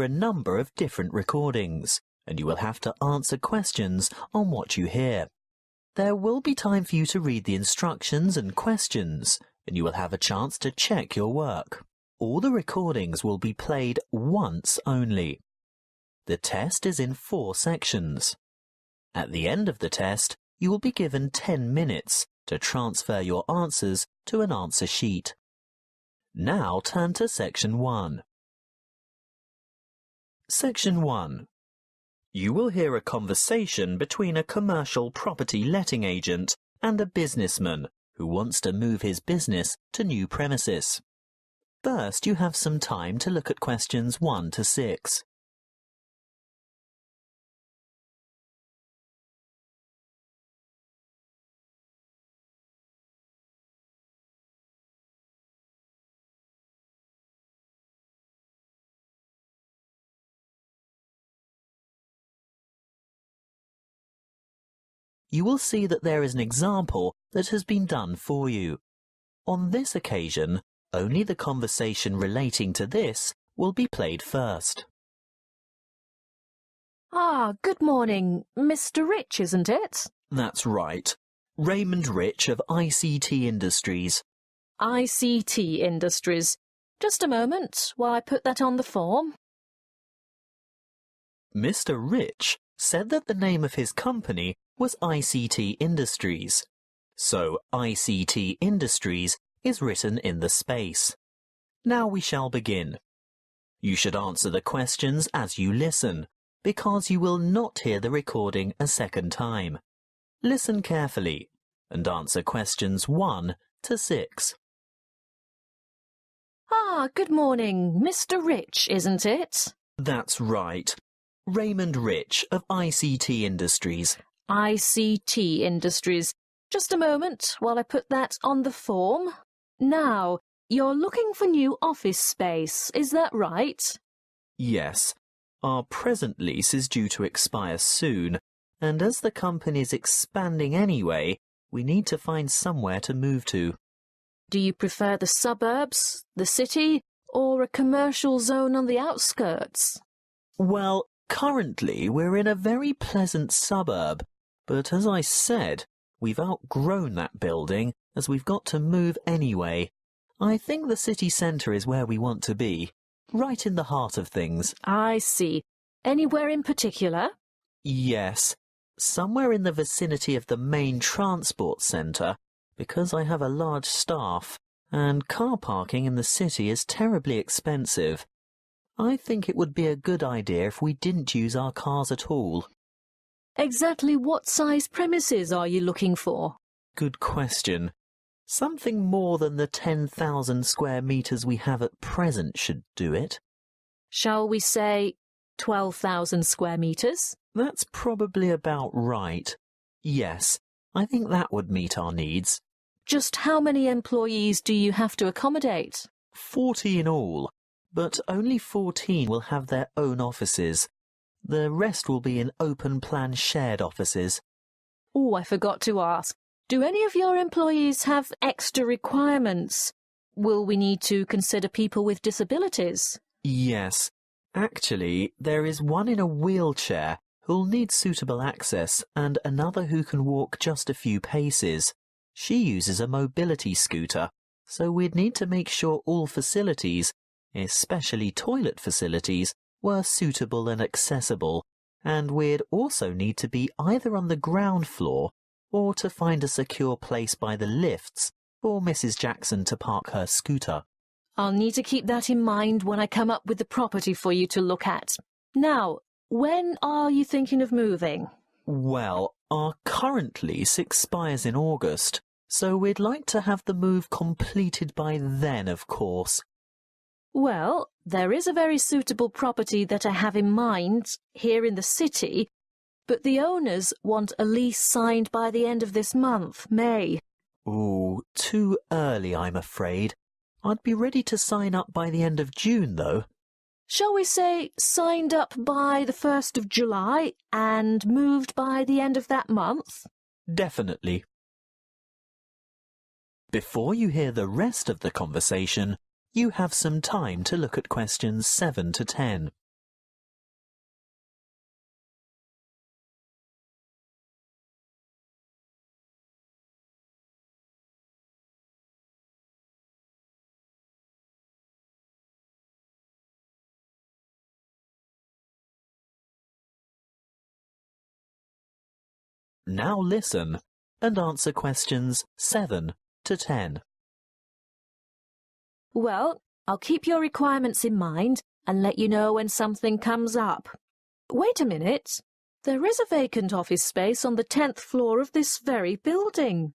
a number of different recordings, and you will have to answer questions on what you hear. There will be time for you to read the instructions and questions, and you will have a chance to check your work. All the recordings will be played once only. The test is in 4 sections. At the end of the test, you will be given 10 minutes to transfer your answers to an answer sheet. Now turn to Section 1. Section 1. You will hear a conversation between a commercial property letting agent and a businessman who wants to move his business to new premises. First, you have some time to look at questions 1 to 6. You will see that there is an example that has been done for you. On this occasion, only the conversation relating to this will be played first. Good morning. Mr. Rich, isn't it? That's right. Raymond Rich of ICT Industries. ICT Industries. Just a moment while I put that on the form. Mr. Rich said that the name of his company was ICT Industries. So ICT Industries is written in the space. Now we shall begin. You should answer the questions as you listen, because you will not hear the recording a second time. Listen carefully and answer questions 1 to 6. Good morning. Mr. Rich, isn't it? That's right. Raymond Rich of ICT Industries. ICT Industries. Just a moment while I put that on the form. Now, you're looking for new office space, is that right? Yes. Our present lease is due to expire soon, and as the company is expanding anyway, we need to find somewhere to move to. Do you prefer the suburbs, the city, or a commercial zone on the outskirts? Well, currently we're in a very pleasant suburb, but as I said, we've outgrown that building as we've got to move anyway. I think the city centre is where we want to be, right in the heart of things. I see. Anywhere in particular? Yes, somewhere in the vicinity of the main transport centre, because I have a large staff, and car parking in the city is terribly expensive. I think it would be a good idea if we didn't use our cars at all. Exactly what size premises are you looking for? Good question. Something more than the 10,000 square metres we have at present should do it. Shall we say 12,000 square metres? That's probably about right. Yes, I think that would meet our needs. Just how many employees do you have to accommodate? 40 in all, but only 14 will have their own offices. The rest will be in open-plan shared offices. Oh, I forgot to ask. Do any of your employees have extra requirements? Will we need to consider people with disabilities? Yes. Actually, there is one in a wheelchair who'll need suitable access and another who can walk just a few paces. She uses a mobility scooter, so we'd need to make sure all facilities, especially toilet facilities, were suitable and accessible, and we'd also need to be either on the ground floor or to find a secure place by the lifts for Mrs. Jackson to park her scooter. I'll need to keep that in mind when I come up with the property for you to look at. Now, when are you thinking of moving? Well, our current lease expires in August, so we'd like to have the move completed by then, of course. Well, there is a very suitable property that I have in mind here in the city, but the owners want a lease signed by the end of this month, May. Ooh, too early, I'm afraid. I'd be ready to sign up by the end of June, though. Shall we say signed up by the 1st of July and moved by the end of that month? Definitely. Before you hear the rest of the conversation, you have some time to look at questions 7 to 10. Now listen and answer questions 7 to 10. Well, I'll keep your requirements in mind and let you know when something comes up. Wait a minute. There is a vacant office space on the 10th floor of this very building.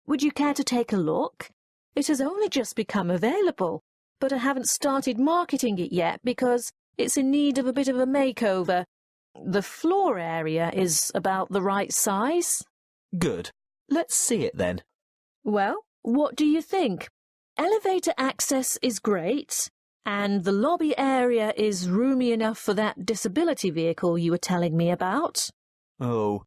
Would you care to take a look? It has only just become available, but I haven't started marketing it yet because it's in need of a bit of a makeover. The floor area is about the right size. Good. Let's see it then. Well, what do you think? Elevator access is great, and the lobby area is roomy enough for that disability vehicle you were telling me about. Oh,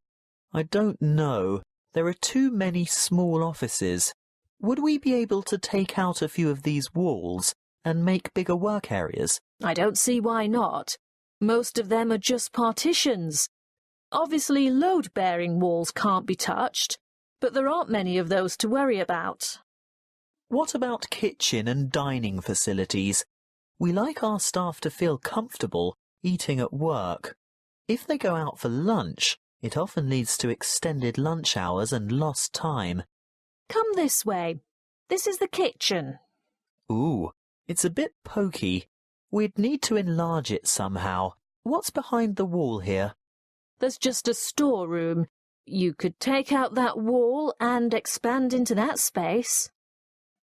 I don't know. There are too many small offices. Would we be able to take out a few of these walls and make bigger work areas? I don't see why not. Most of them are just partitions. Obviously, load-bearing walls can't be touched, but there aren't many of those to worry about. What about kitchen and dining facilities? We like our staff to feel comfortable eating at work. If they go out for lunch, it often leads to extended lunch hours and lost time. Come this way. This is the kitchen. Ooh, it's a bit pokey. We'd need to enlarge it somehow. What's behind the wall here? There's just a storeroom. You could take out that wall and expand into that space.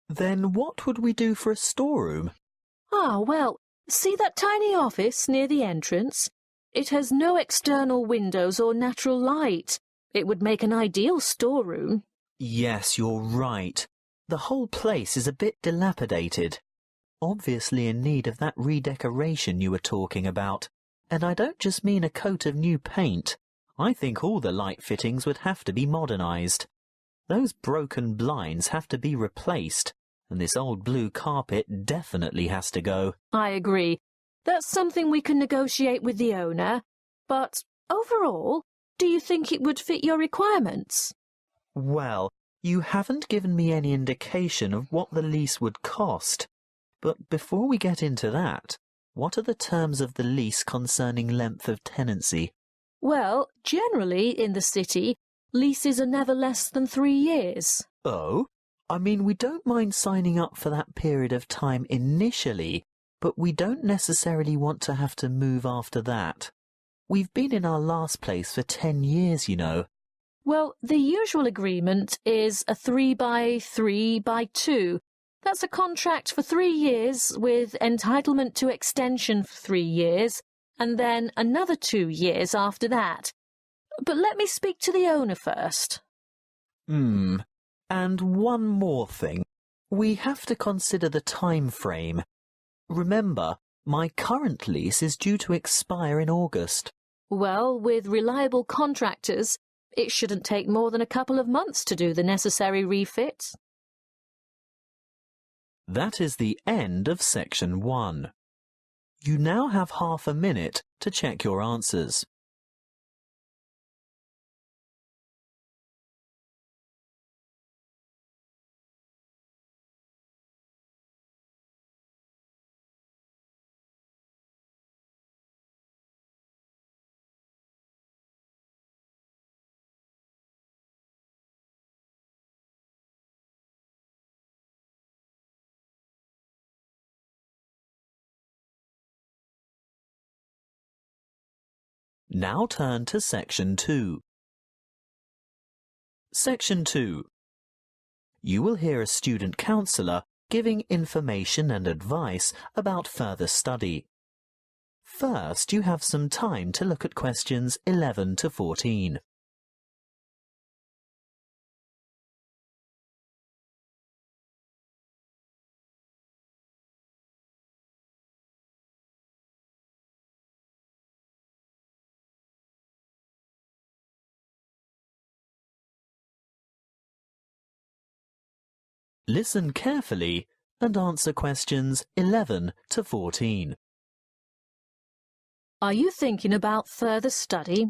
Then what would we do for a storeroom? Ah, well, see that tiny office near the entrance? It has no external windows or natural light. It would make an ideal storeroom. Yes, you're right. The whole place is a bit dilapidated. Obviously in need of that redecoration you were talking about. And I don't just mean a coat of new paint. I think all the light fittings would have to be modernised. Those broken blinds have to be replaced, and this old blue carpet definitely has to go. I agree. That's something we can negotiate with the owner. But overall, do you think it would fit your requirements? Well, you haven't given me any indication of what the lease would cost. But before we get into that, what are the terms of the lease concerning length of tenancy? Well, generally in the city, leases are never less than 3 years. Oh? I mean, we don't mind signing up for that period of time initially, but we don't necessarily want to have to move after that. We've been in our last place for 10 years, you know. Well, the usual agreement is a 3x3x2. That's a contract for 3 years with entitlement to extension for 3 years, and then another 2 years after that. But let me speak to the owner first. And one more thing. We have to consider the time frame. Remember, my current lease is due to expire in August. Well, with reliable contractors, it shouldn't take more than a couple of months to do the necessary refits. That is the end of section 1. You now have half a minute to check your answers. Now turn to section 2. Section 2. You will hear a student counsellor giving information and advice about further study. First, you have some time to look at questions 11 to 14. Listen carefully and answer questions 11 to 14. Are you thinking about further study?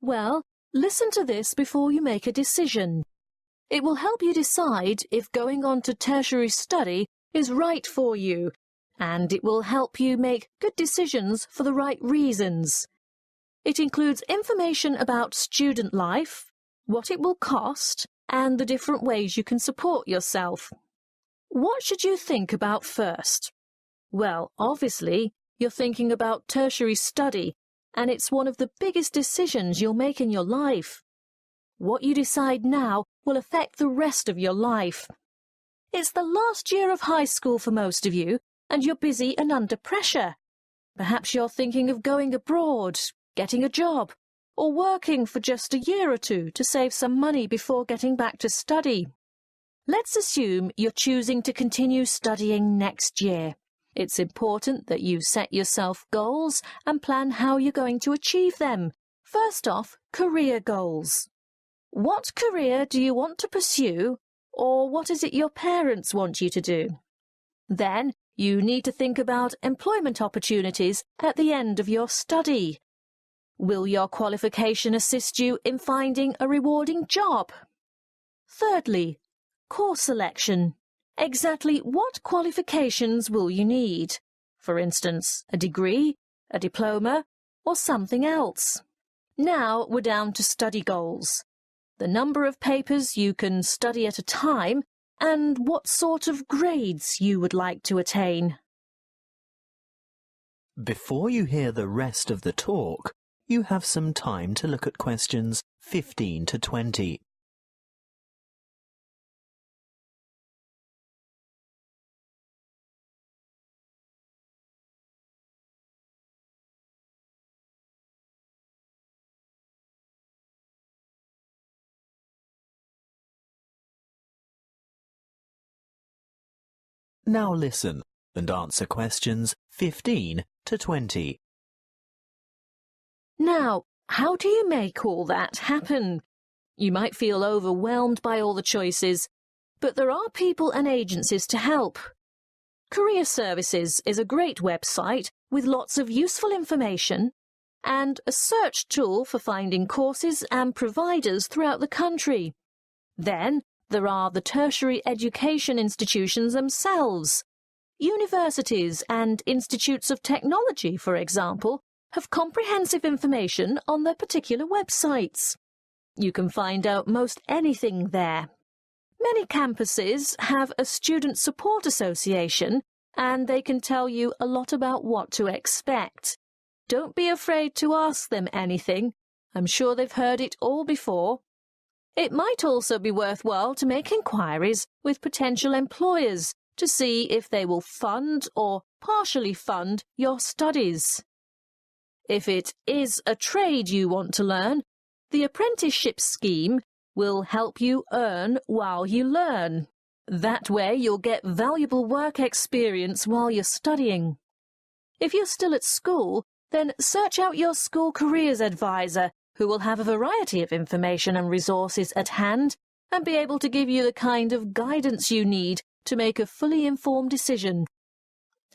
Well, listen to this before you make a decision. It will help you decide if going on to tertiary study is right for you, and it will help you make good decisions for the right reasons. It includes information about student life, what it will cost, and the different ways you can support yourself. What should you think about first? Well, obviously, you're thinking about tertiary study, and it's one of the biggest decisions you'll make in your life. What you decide now will affect the rest of your life. It's the last year of high school for most of you, and you're busy and under pressure. Perhaps you're thinking of going abroad, getting a job, or working for just a year or two to save some money before getting back to study. Let's assume you're choosing to continue studying next year. It's important that you set yourself goals and plan how you're going to achieve them. First off, career goals. What career do you want to pursue, or what is it your parents want you to do? Then, you need to think about employment opportunities at the end of your study. Will your qualification assist you in finding a rewarding job? Thirdly, course selection. Exactly what qualifications will you need? For instance, a degree, a diploma, or something else. Now we're down to study goals. The number of papers you can study at a time, and what sort of grades you would like to attain. Before you hear the rest of the talk, you have some time to look at questions 15 to 20. Now listen and answer questions 15 to 20. Now, how do you make all that happen? You might feel overwhelmed by all the choices, but there are people and agencies to help. Career Services is a great website with lots of useful information and a search tool for finding courses and providers throughout the country. Then, there are the tertiary education institutions themselves. Universities and institutes of technology, for example, have comprehensive information on their particular websites. You can find out most anything there. Many campuses have a student support association, and they can tell you a lot about what to expect. Don't be afraid to ask them anything. I'm sure they've heard it all before. It might also be worthwhile to make inquiries with potential employers to see if they will fund or partially fund your studies. If it is a trade you want to learn, the apprenticeship scheme will help you earn while you learn. That way you'll get valuable work experience while you're studying. If you're still at school, then search out your school careers advisor, who will have a variety of information and resources at hand and be able to give you the kind of guidance you need to make a fully informed decision.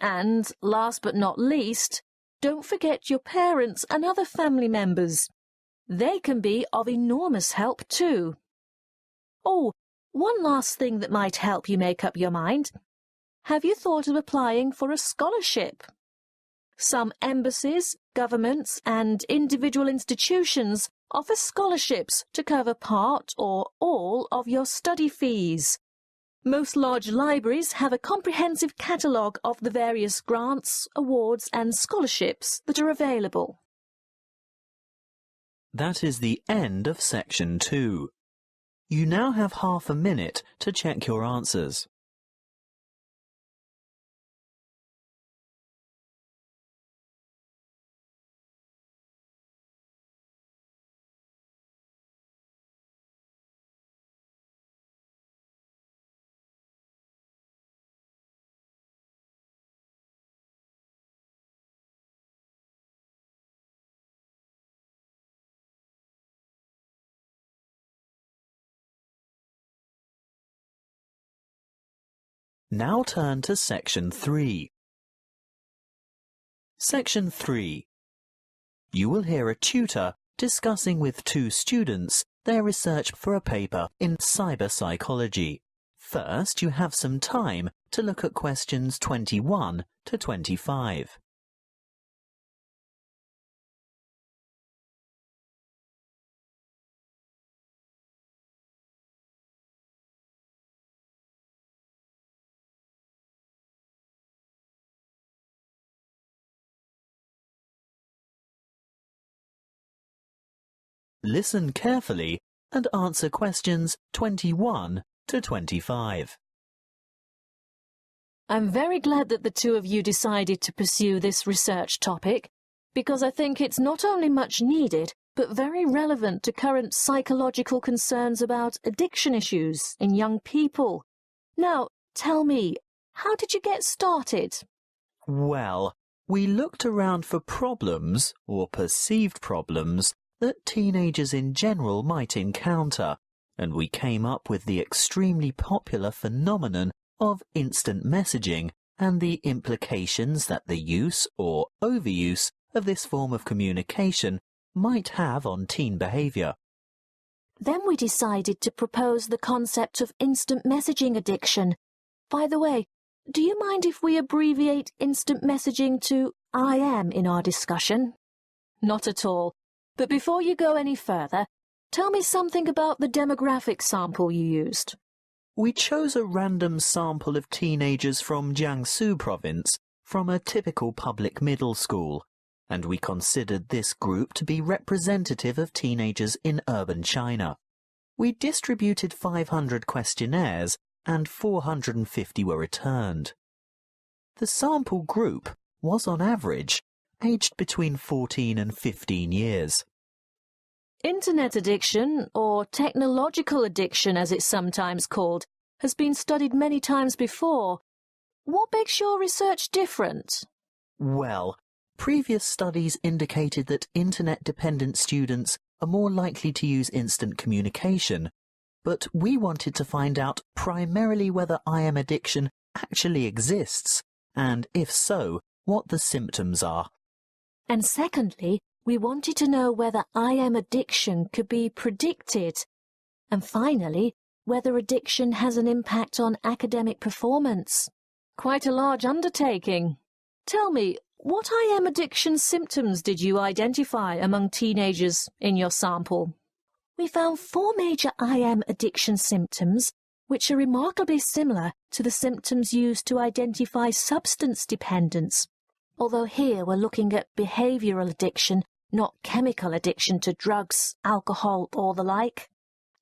And, last but not least, don't forget your parents and other family members. They can be of enormous help too. Oh, one last thing that might help you make up your mind. Have you thought of applying for a scholarship? Some embassies, governments and individual institutions offer scholarships to cover part or all of your study fees. Most large libraries have a comprehensive catalogue of the various grants, awards and scholarships that are available. That is the end of section 2. You now have half a minute to check your answers. Now turn to section 3. Section 3. You will hear a tutor discussing with 2 students their research for a paper in cyber psychology. First, you have some time to look at questions 21 to 25. Listen carefully and answer questions 21 to 25. I'm very glad that the two of you decided to pursue this research topic, because I think it's not only much needed, but very relevant to current psychological concerns about addiction issues in young people. Now, tell me, how did you get started? Well, we looked around for problems, or perceived problems, that teenagers in general might encounter, and we came up with the extremely popular phenomenon of instant messaging and the implications that the use or overuse of this form of communication might have on teen behaviour. Then we decided to propose the concept of instant messaging addiction. By the way, do you mind if we abbreviate instant messaging to IM in our discussion? Not at all. But before you go any further, tell me something about the demographic sample you used. We chose a random sample of teenagers from Jiangsu province from a typical public middle school, and we considered this group to be representative of teenagers in urban China. We distributed 500 questionnaires and 450 were returned. The sample group was on average aged between 14 and 15 years. Internet addiction, or technological addiction as it's sometimes called, has been studied many times before. What makes your research different? Well, previous studies indicated that internet-dependent students are more likely to use instant communication, but we wanted to find out primarily whether IM addiction actually exists, and if so, what the symptoms are. And secondly, we wanted to know whether IM addiction could be predicted. And finally, whether addiction has an impact on academic performance. Quite a large undertaking. Tell me, what IM addiction symptoms did you identify among teenagers in your sample? We found 4 major IM addiction symptoms, which are remarkably similar to the symptoms used to identify substance dependence. Although here we're looking at behavioural addiction, not chemical addiction to drugs, alcohol, or the like.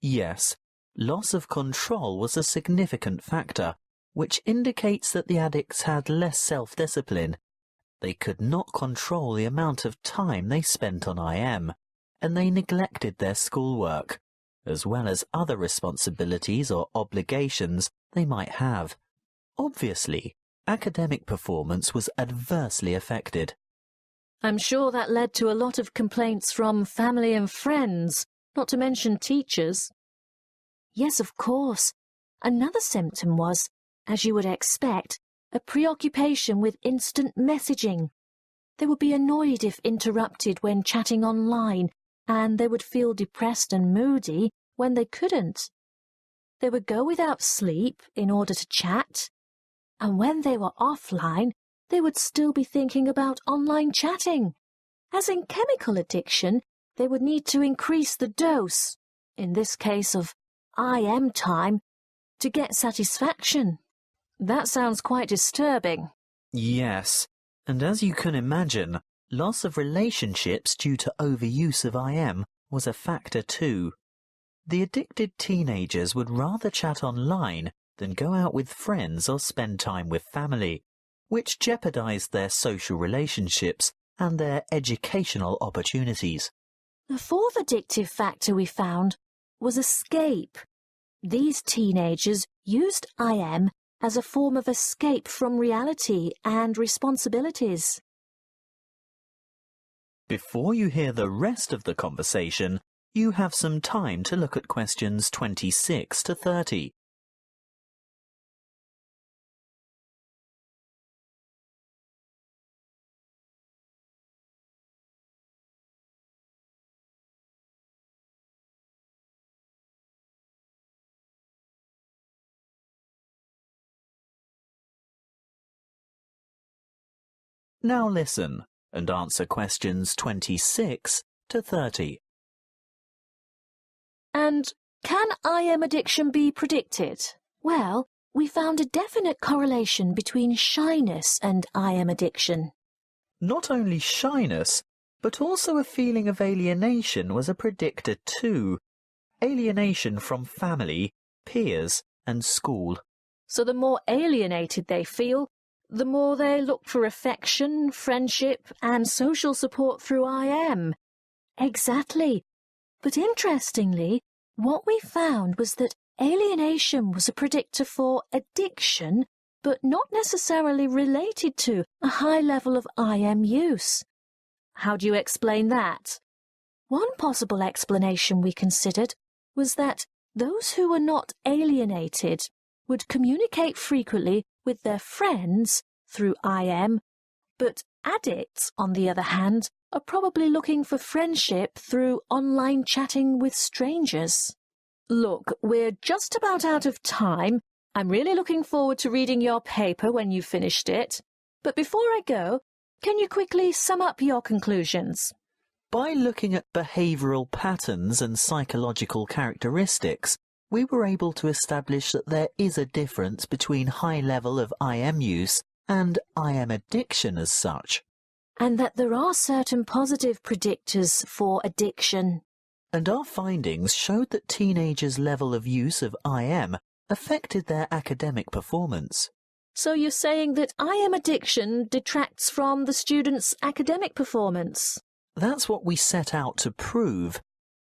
Yes, loss of control was a significant factor, which indicates that the addicts had less self-discipline. They could not control the amount of time they spent on IM, and they neglected their schoolwork, as well as other responsibilities or obligations they might have. Obviously, academic performance was adversely affected. I'm sure that led to a lot of complaints from family and friends, not to mention teachers. Yes, of course. Another symptom was, as you would expect, a preoccupation with instant messaging. They would be annoyed if interrupted when chatting online, and they would feel depressed and moody when they couldn't. They would go without sleep in order to chat, and when they were offline, they would still be thinking about online chatting. As in chemical addiction, they would need to increase the dose, in this case of IM time, to get satisfaction. That sounds quite disturbing. Yes, and as you can imagine, loss of relationships due to overuse of IM was a factor too. The addicted teenagers would rather chat online than go out with friends or spend time with family, which jeopardized their social relationships and their educational opportunities. The fourth addictive factor we found was escape. These teenagers used IM as a form of escape from reality and responsibilities. Before you hear the rest of the conversation, you have some time to look at questions 26 to 30. Now listen and answer questions 26 to 30. And can IM addiction be predicted? Well, we found a definite correlation between shyness and IM addiction. Not only shyness, But also a feeling of alienation was a predictor too. Alienation from family, peers, and school. So the more alienated they feel, the more they look for affection, friendship, and social support through IM. Exactly. But interestingly, what we found was that alienation was a predictor for addiction, but not necessarily related to a high level of IM use. How do you explain that? One possible explanation we considered was that those who were not alienated would communicate frequently with their friends through IM, but addicts, on the other hand, are probably looking for friendship through online chatting with strangers. Look, we're just about out of time. I'm really looking forward to reading your paper when you've finished it. But before I go, can you quickly sum up your conclusions? By looking at behavioural patterns and psychological characteristics, we were able to establish that there is a difference between high level of IM use and IM addiction as such. And that there are certain positive predictors for addiction. And our findings showed that teenagers' level of use of IM affected their academic performance. So you're saying that IM addiction detracts from the students' academic performance? That's what we set out to prove,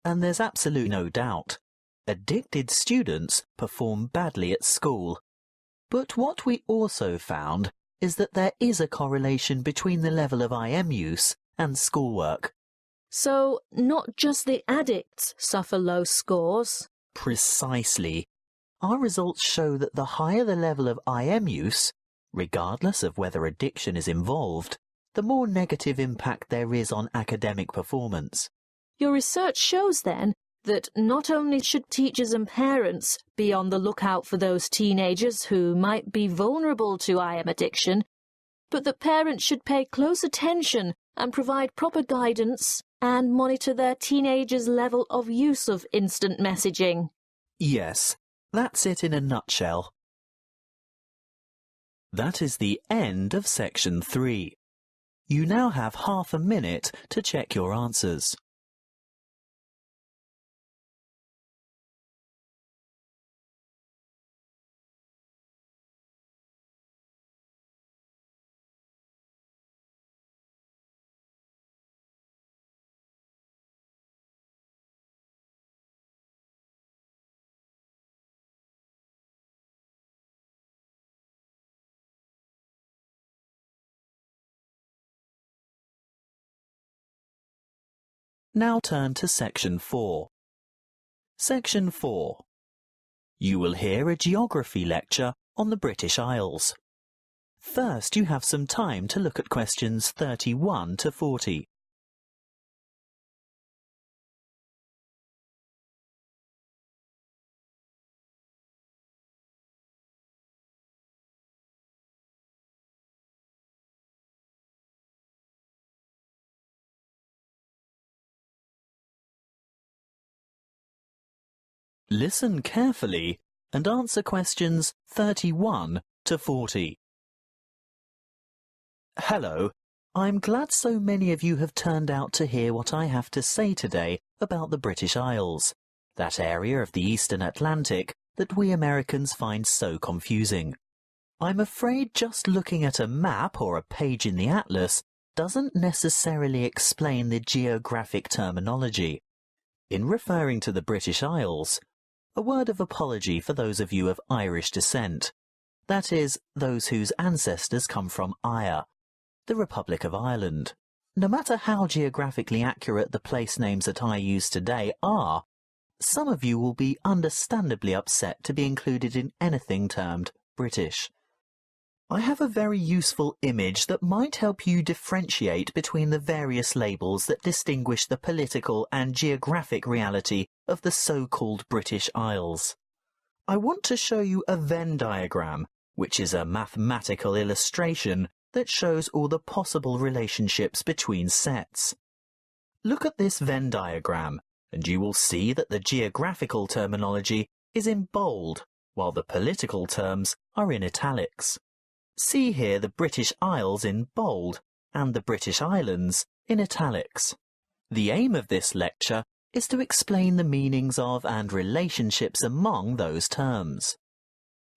and there's absolutely no doubt. Addicted students perform badly at school. But what we also found is that there is a correlation between the level of IM use and schoolwork. So not just the addicts suffer low scores? Precisely. Our results show that the higher the level of IM use, regardless of whether addiction is involved, the more negative impact there is on academic performance. Your research shows then that not only should teachers and parents be on the lookout for those teenagers who might be vulnerable to IM addiction, but that parents should pay close attention and provide proper guidance and monitor their teenagers' level of use of instant messaging. Yes, that's it in a nutshell. That is the end of section 3. You now have half a minute to check your answers. Now turn to section 4. Section 4. You will hear a geography lecture on the British Isles. First, you have some time to look at questions 31 to 40. Listen carefully and answer questions 31 to 40. Hello, I'm glad so many of you have turned out to hear what I have to say today about the British Isles, that area of the Eastern Atlantic that we Americans find so confusing. I'm afraid just looking at a map or a page in the atlas doesn't necessarily explain the geographic terminology. In referring to the British Isles, a word of apology for those of you of Irish descent, that is, those whose ancestors come from Ire, the Republic of Ireland. No matter how geographically accurate the place names that I use today are, some of you will be understandably upset to be included in anything termed British. I have a very useful image that might help you differentiate between the various labels that distinguish the political and geographic reality of the so-called British Isles. I want to show you a Venn diagram, which is a mathematical illustration that shows all the possible relationships between sets. Look at this Venn diagram, and you will see that the geographical terminology is in bold, while the political terms are in italics. See here the British Isles in bold and the British Islands in italics. The aim of this lecture is to explain the meanings of and relationships among those terms.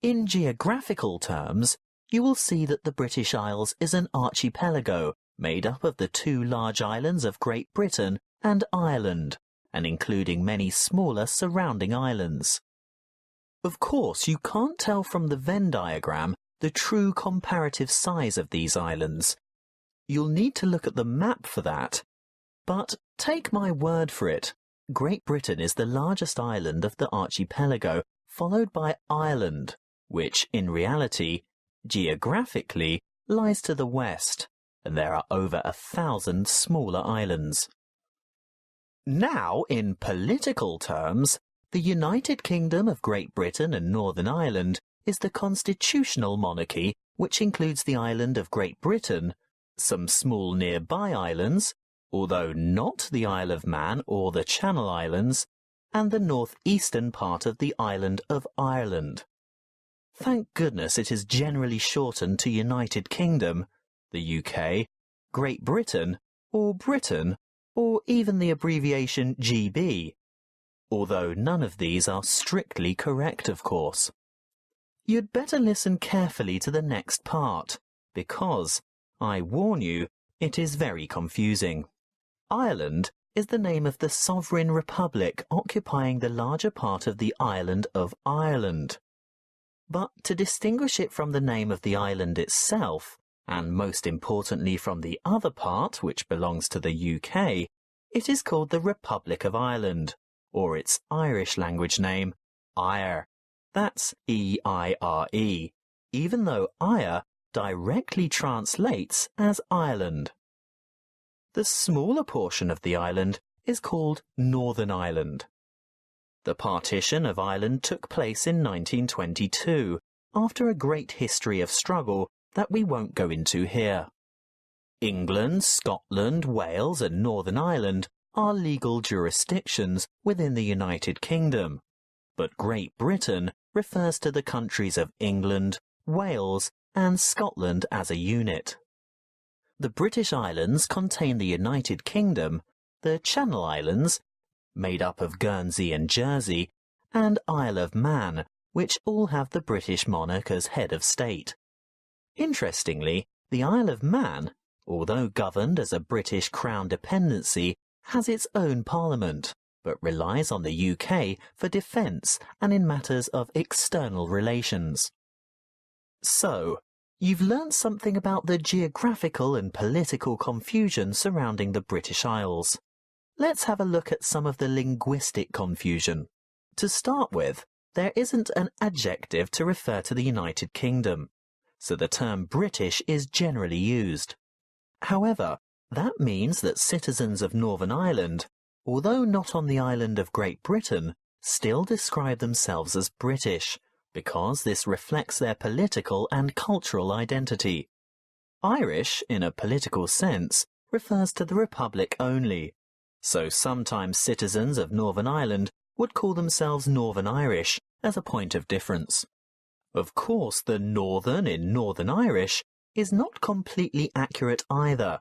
In geographical terms, you will see that the British Isles is an archipelago made up of the two large islands of Great Britain and Ireland, and including many smaller surrounding islands. Of course, you can't tell from the Venn diagram the true comparative size of these islands. You'll need to look at the map for that. But take my word for it, Great Britain is the largest island of the archipelago, followed by Ireland, which in reality, geographically, lies to the west, and there are over 1,000 smaller islands. Now, in political terms, the United Kingdom of Great Britain and Northern Ireland is the constitutional monarchy, which includes the island of Great Britain, some small nearby islands, although not the Isle of Man or the Channel Islands, and the northeastern part of the island of Ireland. Thank goodness it is generally shortened to United Kingdom, the UK, Great Britain, or even the abbreviation GB, although none of these are strictly correct, of course. You'd better listen carefully to the next part, because, I warn you, it is very confusing. Ireland is the name of the sovereign republic occupying the larger part of the island of Ireland. But to distinguish it from the name of the island itself, and most importantly from the other part which belongs to the UK, it is called the Republic of Ireland, or its Irish language name, Eire. That's E-I-R-E, even though Eire directly translates as Ireland. The smaller portion of the island is called Northern Ireland. The partition of Ireland took place in 1922, after a great history of struggle that we won't go into here. England, Scotland, Wales and Northern Ireland are legal jurisdictions within the United Kingdom, but Great Britain refers to the countries of England, Wales and Scotland as a unit. The British Islands contain the United Kingdom, the Channel Islands, made up of Guernsey and Jersey, and Isle of Man, which all have the British monarch as head of state. Interestingly, the Isle of Man, although governed as a British Crown dependency, has its own parliament, but relies on the UK for defence and in matters of external relations. So, you've learnt something about the geographical and political confusion surrounding the British Isles. Let's have a look at some of the linguistic confusion. To start with, there isn't an adjective to refer to the United Kingdom, so the term British is generally used. However, that means that citizens of Northern Ireland, although not on the island of Great Britain, still describe themselves as British, because this reflects their political and cultural identity. Irish, in a political sense, refers to the Republic only, so sometimes citizens of Northern Ireland would call themselves Northern Irish as a point of difference. Of course, the Northern in Northern Irish is not completely accurate either,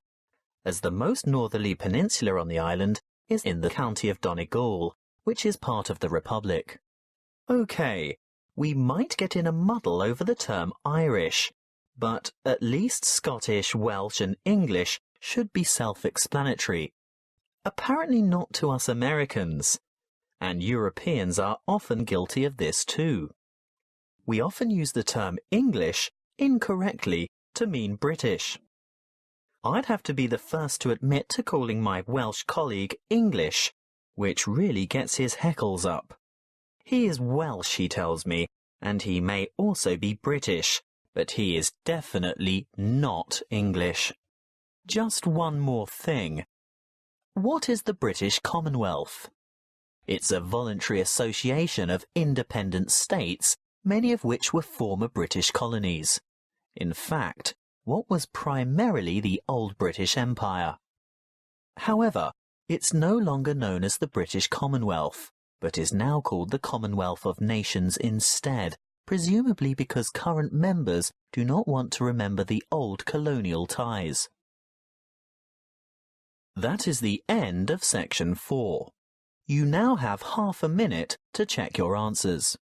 as the most northerly peninsula on the island is in the county of Donegal, which is part of the Republic. Okay, we might get in a muddle over the term Irish, but at least Scottish, Welsh and English should be self-explanatory. Apparently not to us Americans, and Europeans are often guilty of this too. We often use the term English incorrectly to mean British. I'd have to be the first to admit to calling my Welsh colleague English, which really gets his heckles up. He is Welsh, he tells me, and he may also be British, but he is definitely not English. Just one more thing. What is the British Commonwealth? It's a voluntary association of independent states, many of which were former British colonies. In fact, what was primarily the old British Empire. However, it's no longer known as the British Commonwealth, but is now called the Commonwealth of Nations instead, presumably because current members do not want to remember the old colonial ties. That is the end of section 4. You now have half a minute to check your answers.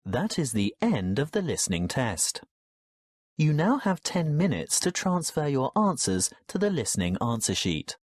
That is the end of the listening test. You now have 10 minutes to transfer your answers to the listening answer sheet.